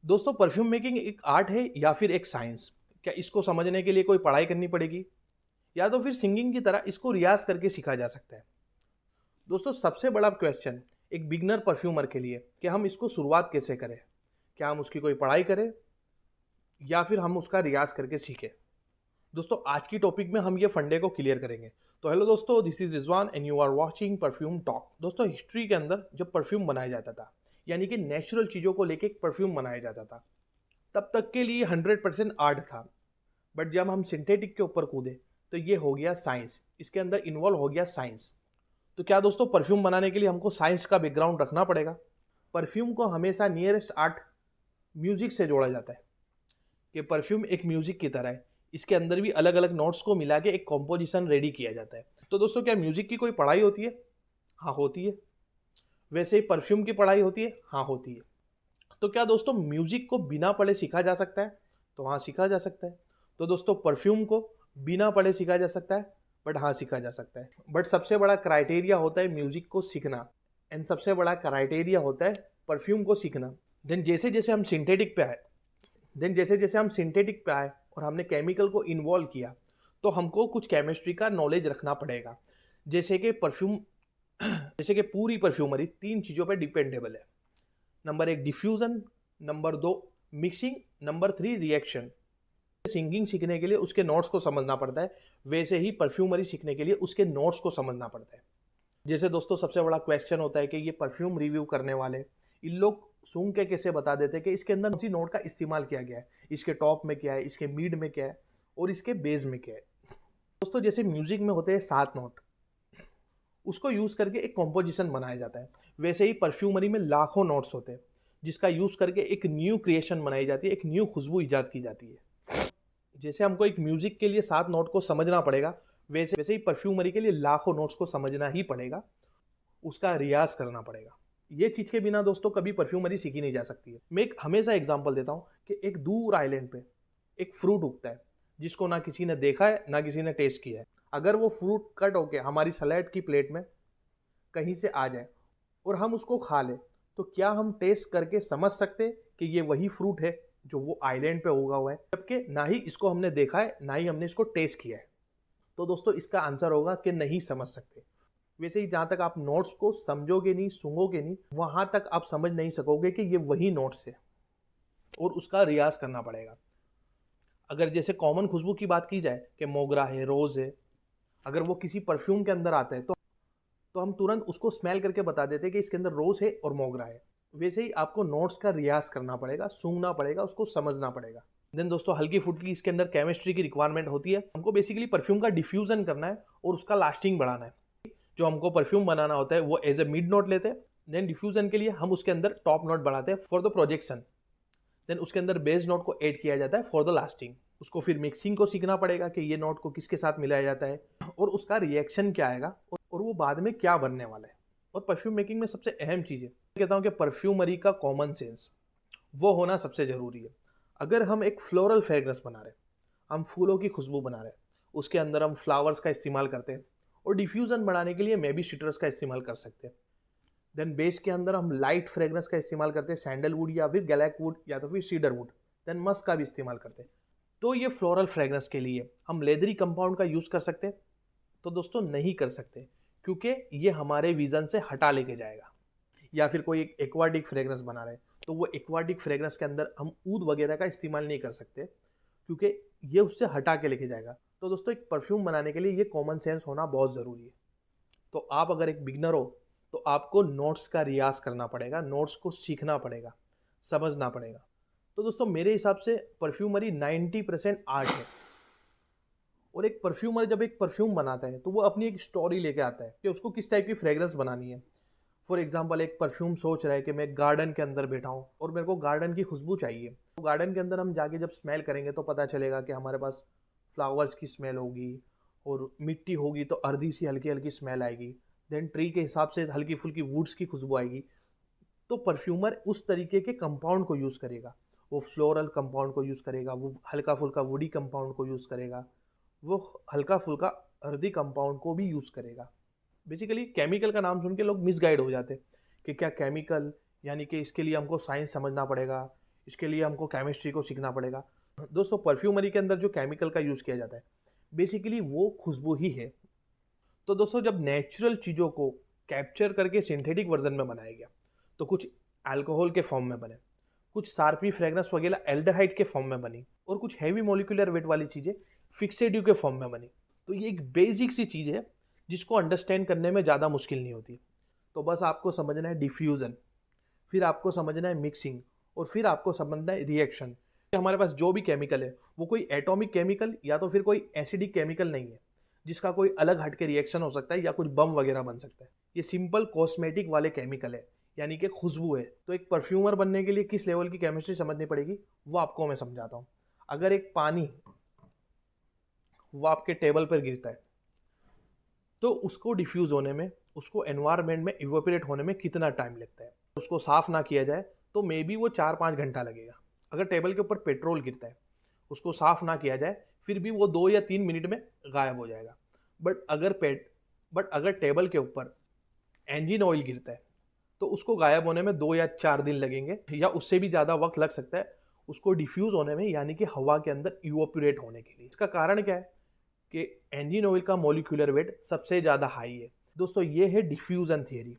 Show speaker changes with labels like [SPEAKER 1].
[SPEAKER 1] दोस्तों, perfume making एक art है या फिर एक साइंस? क्या इसको समझने के लिए कोई पढ़ाई करनी पड़ेगी, या तो फिर सिंगिंग की तरह इसको रियाज करके सीखा जा सकता है? दोस्तों, सबसे बड़ा क्वेश्चन एक बिगनर परफ्यूमर के लिए कि हम इसको शुरुआत कैसे करें। क्या हम उसकी कोई पढ़ाई करें या फिर हम उसका रियाज करके सीखें? दोस्तों, आज की टॉपिक में हम ये फंडे को क्लियर करेंगे। तो हेलो दोस्तों, this is Rizwan and you are watching perfume talk. दोस्तों, हिस्ट्री के अंदर जब परफ्यूम बनाया जाता था, यानी कि नेचुरल चीज़ों को लेके एक परफ्यूम बनाया जाता था, तब तक के लिए 100% आर्ट था। बट जब हम सिंथेटिक के ऊपर कूदे तो ये हो गया साइंस, इसके अंदर इन्वॉल्व हो गया साइंस। तो क्या दोस्तों, परफ्यूम बनाने के लिए हमको साइंस का बैकग्राउंड रखना पड़ेगा? परफ्यूम को हमेशा नियरेस्ट आर्ट म्यूजिक से जोड़ा जाता है कि परफ्यूम एक म्यूजिक की तरह है। इसके अंदर भी अलग अलग नोट्स को मिला के एक कॉम्पोजिशन रेडी किया जाता है। तो दोस्तों, क्या म्यूजिक की कोई पढ़ाई होती है? हाँ, होती है। वैसे ही परफ्यूम की पढ़ाई होती है? हाँ, होती है। तो क्या दोस्तों, म्यूजिक को बिना पढ़े सीखा जा सकता है? तो हाँ, सीखा जा सकता है। तो दोस्तों, परफ्यूम को बिना पढ़े सीखा जा सकता है? बट हाँ, सीखा जा सकता है। बट सबसे बड़ा क्राइटेरिया होता है म्यूजिक को सीखना, एंड सबसे बड़ा क्राइटेरिया होता है परफ्यूम को सीखना। देन जैसे जैसे हम सिंथेटिक पे आए और हमने केमिकल को इन्वॉल्व किया, तो हमको कुछ केमिस्ट्री का नॉलेज रखना पड़ेगा। जैसे कि परफ्यूम जैसे कि पूरी परफ्यूमरी 3 चीज़ों पे डिपेंडेबल है। Number 1 diffusion, number 2 mixing, number 3 reaction. Singing सीखने के लिए उसके नोट्स को समझना पड़ता है, वैसे ही परफ्यूमरी सीखने के लिए उसके नोट्स को समझना पड़ता है। जैसे दोस्तों, सबसे बड़ा क्वेश्चन होता है कि ये परफ्यूम रिव्यू करने वाले इन लोग सूंघ के कैसे बता देते हैं कि इसके अंदर कौन सी नोट का इस्तेमाल किया गया है, इसके टॉप में क्या है, इसके मिड में क्या है और इसके बेस में क्या है। दोस्तों, जैसे म्यूजिक में होते हैं 7 नोट, उसको यूज़ करके एक कॉम्पोजिशन बनाया जाता है। वैसे ही परफ्यूमरी में लाखों नोट्स होते हैं, जिसका यूज़ करके एक न्यू क्रिएशन बनाई जाती है, एक न्यू खुशबू ईजाद की जाती है। जैसे हमको एक म्यूजिक के लिए 7 नोट को समझना पड़ेगा, वैसे वैसे ही परफ्यूमरी के लिए लाखों नोट्स को समझना ही पड़ेगा, उसका रियाज करना पड़ेगा। ये चीज़ के बिना दोस्तों कभी परफ्यूमरी सीखी नहीं जा सकती है। मैं एक हमेशा एग्जांपल देता हूँ कि एक दूर आइलैंड पे एक फ्रूट उगता है, जिसको ना किसी ने देखा है ना किसी ने टेस्ट किया है। अगर वो फ्रूट कट होके हमारी सलाद की प्लेट में कहीं से आ जाए और हम उसको खा लें, तो क्या हम टेस्ट करके समझ सकते हैं कि ये वही फ्रूट है जो वो आइलैंड पे उगा हुआ है? जबकि ना ही इसको हमने देखा है ना ही हमने इसको टेस्ट किया है। तो दोस्तों, इसका आंसर होगा कि नहीं समझ सकते। वैसे ही जहाँ तक आप नोट्स को समझोगे नहीं, सूंघोगे नहीं, वहाँ तक आप समझ नहीं सकोगे कि ये वही नोट्स है, और उसका रियाज करना पड़ेगा। अगर जैसे कॉमन खुशबू की बात की जाए कि मोगरा है, रोज़ है, अगर वो किसी परफ्यूम के अंदर आता है तो हम तुरंत उसको स्मेल करके बता देते हैं कि इसके अंदर रोज़ है और मोगरा है। वैसे ही आपको नोट्स का रियाज करना पड़ेगा, सूंघना पड़ेगा, उसको समझना पड़ेगा। देन दोस्तों, हल्की फुल्की इसके अंदर केमिस्ट्री की रिक्वायरमेंट होती है। हमको बेसिकली परफ्यूम का डिफ्यूजन करना है और उसका लास्टिंग बढ़ाना है। जो हमको परफ्यूम बनाना होता है वो एज ए मिड नोट लेते हैं, देन डिफ्यूजन के लिए हम उसके अंदर टॉप नोट बढ़ाते हैं फॉर द प्रोजेक्शन, देन उसके अंदर बेस नोट को ऐड किया जाता है फॉर द लास्टिंग। उसको फिर मिक्सिंग को सीखना पड़ेगा कि ये नोट को किसके साथ मिलाया जाता है और उसका रिएक्शन क्या आएगा और वो बाद में क्या बनने वाला है। और परफ्यूम मेकिंग में सबसे अहम चीज़ है, कहता हूँ कि परफ्यूमरी का कॉमन सेंस वो होना सबसे ज़रूरी है। अगर हम एक फ्लोरल फ्रेग्रेंस बना रहे हैं, हम फूलों की खुशबू बना रहे हैं, उसके अंदर हम फ्लावर्स का इस्तेमाल करते हैं, और डिफ्यूज़न बढ़ाने के लिए मे बी सिट्रस का इस्तेमाल कर सकते हैं। देन बेस के अंदर हम लाइट फ्रेग्रेंस का इस्तेमाल करते हैं, सैंडलवुड या फिर गैलेक वुड या तो फिर सीडर वुड। देन मस्क का भी इस्तेमाल करते हैं। तो ये फ्लोरल फ्रेग्रेंस के लिए हम लेदरी कंपाउंड का यूज़ कर सकते हैं? तो दोस्तों, नहीं कर सकते, क्योंकि ये हमारे विजन से हटा लेके जाएगा। या फिर कोई एक एक्वाटिक फ्रेग्रेंस बना रहे हैं, तो वो एक्वाटिक फ्रेग्रेंस के अंदर हम ऊद वगैरह का इस्तेमाल नहीं कर सकते, क्योंकि ये उससे हटा के लेके जाएगा। तो दोस्तों, एक परफ्यूम बनाने के लिए ये कॉमन सेंस होना बहुत ज़रूरी है। तो आप अगर एक बिगनर हो तो आपको नोट्स का रियाज करना पड़ेगा, नोट्स को सीखना पड़ेगा, समझना पड़ेगा। तो दोस्तों, मेरे हिसाब से परफ्यूमरी 90% आर्ट है। और एक परफ्यूमर जब एक परफ्यूम बनाता है तो वो अपनी एक स्टोरी लेके आता है कि उसको किस टाइप की फ्रेग्रेंस बनानी है। फॉर एग्जाम्पल, एक परफ्यूम सोच रहा है कि मैं गार्डन के अंदर बैठा हूँ और मेरे को गार्डन की खुशबू चाहिए। तो गार्डन के अंदर हम जाके जब स्मेल करेंगे तो पता चलेगा कि हमारे पास फ्लावर्स की स्मेल होगी, और मिट्टी होगी तो अर्दी सी हल्की हल्की स्मेल आएगी। देन ट्री के हिसाब से हल्की फुल्की वुड्स की खुशबू आएगी। तो परफ्यूमर उस तरीके के कंपाउंड को यूज़ करेगा, वो फ्लोरल कंपाउंड को यूज़ करेगा, वो हल्का फुल्का वुडी कंपाउंड को यूज़ करेगा, वो हल्का फुल्का अर्दी कंपाउंड को भी यूज़ करेगा। बेसिकली केमिकल का नाम सुन के लोग मिसगाइड हो जाते हैं कि क्या केमिकल, यानी कि इसके लिए हमको साइंस समझना पड़ेगा, इसके लिए हमको केमिस्ट्री को सीखना पड़ेगा। दोस्तों परफ्यूमरी के अंदर जो केमिकल का यूज़ किया जाता है बेसिकली वो खुशबू ही है। तो दोस्तों जब नेचुरल चीज़ों को कैप्चर करके सिंथेटिक वर्जन में बनाया गया तो कुछ अल्कोहल के फॉर्म में बने, कुछ सार्पी फ्रेगनेंस वगैरह एल्डिहाइड के फॉर्म में बनी और कुछ हैवी मॉलिक्यूलर वेट वाली चीज़ें फिक्सेटिव के फॉर्म में बनी। तो ये एक बेसिक सी चीज़ है जिसको अंडरस्टैंड करने में ज़्यादा मुश्किल नहीं होती। तो बस आपको समझना है डिफ्यूज़न, फिर आपको समझना है मिक्सिंग और फिर आपको समझना है रिएक्शन। हमारे पास जो भी केमिकल है वो कोई एटॉमिक केमिकल या तो फिर कोई एसिडिक केमिकल नहीं है जिसका कोई अलग हट के रिएक्शन हो सकता है या कुछ बम वगैरह बन सकता है। ये सिंपल कॉस्मेटिक वाले केमिकल है, यानी कि खुशबू है। तो एक परफ्यूमर बनने के लिए किस लेवल की केमिस्ट्री समझनी पड़ेगी वो आपको मैं समझाता हूँ। अगर एक पानी वो आपके टेबल पर गिरता है तो उसको डिफ्यूज़ होने में, उसको एनवायरनमेंट में इवेपोरेट होने में कितना टाइम लगता है। उसको साफ़ ना किया जाए तो मे बी वो 4-5 घंटा लगेगा। अगर टेबल के ऊपर पेट्रोल गिरता है, उसको साफ़ ना किया जाए फिर भी वो 2 या 3 मिनट में गायब हो जाएगा। बट अगर टेबल के ऊपर इंजन ऑयल गिरता है तो उसको गायब होने में 2 या 4 दिन लगेंगे या उससे भी ज़्यादा वक्त लग सकता है उसको डिफ्यूज़ होने में, यानी कि हवा के अंदर इवेपोरेट होने के लिए। इसका कारण क्या है कि इंजन ऑयल का मॉलिक्यूलर वेट सबसे ज़्यादा हाई है। दोस्तों ये है डिफ्यूज़न थियरी।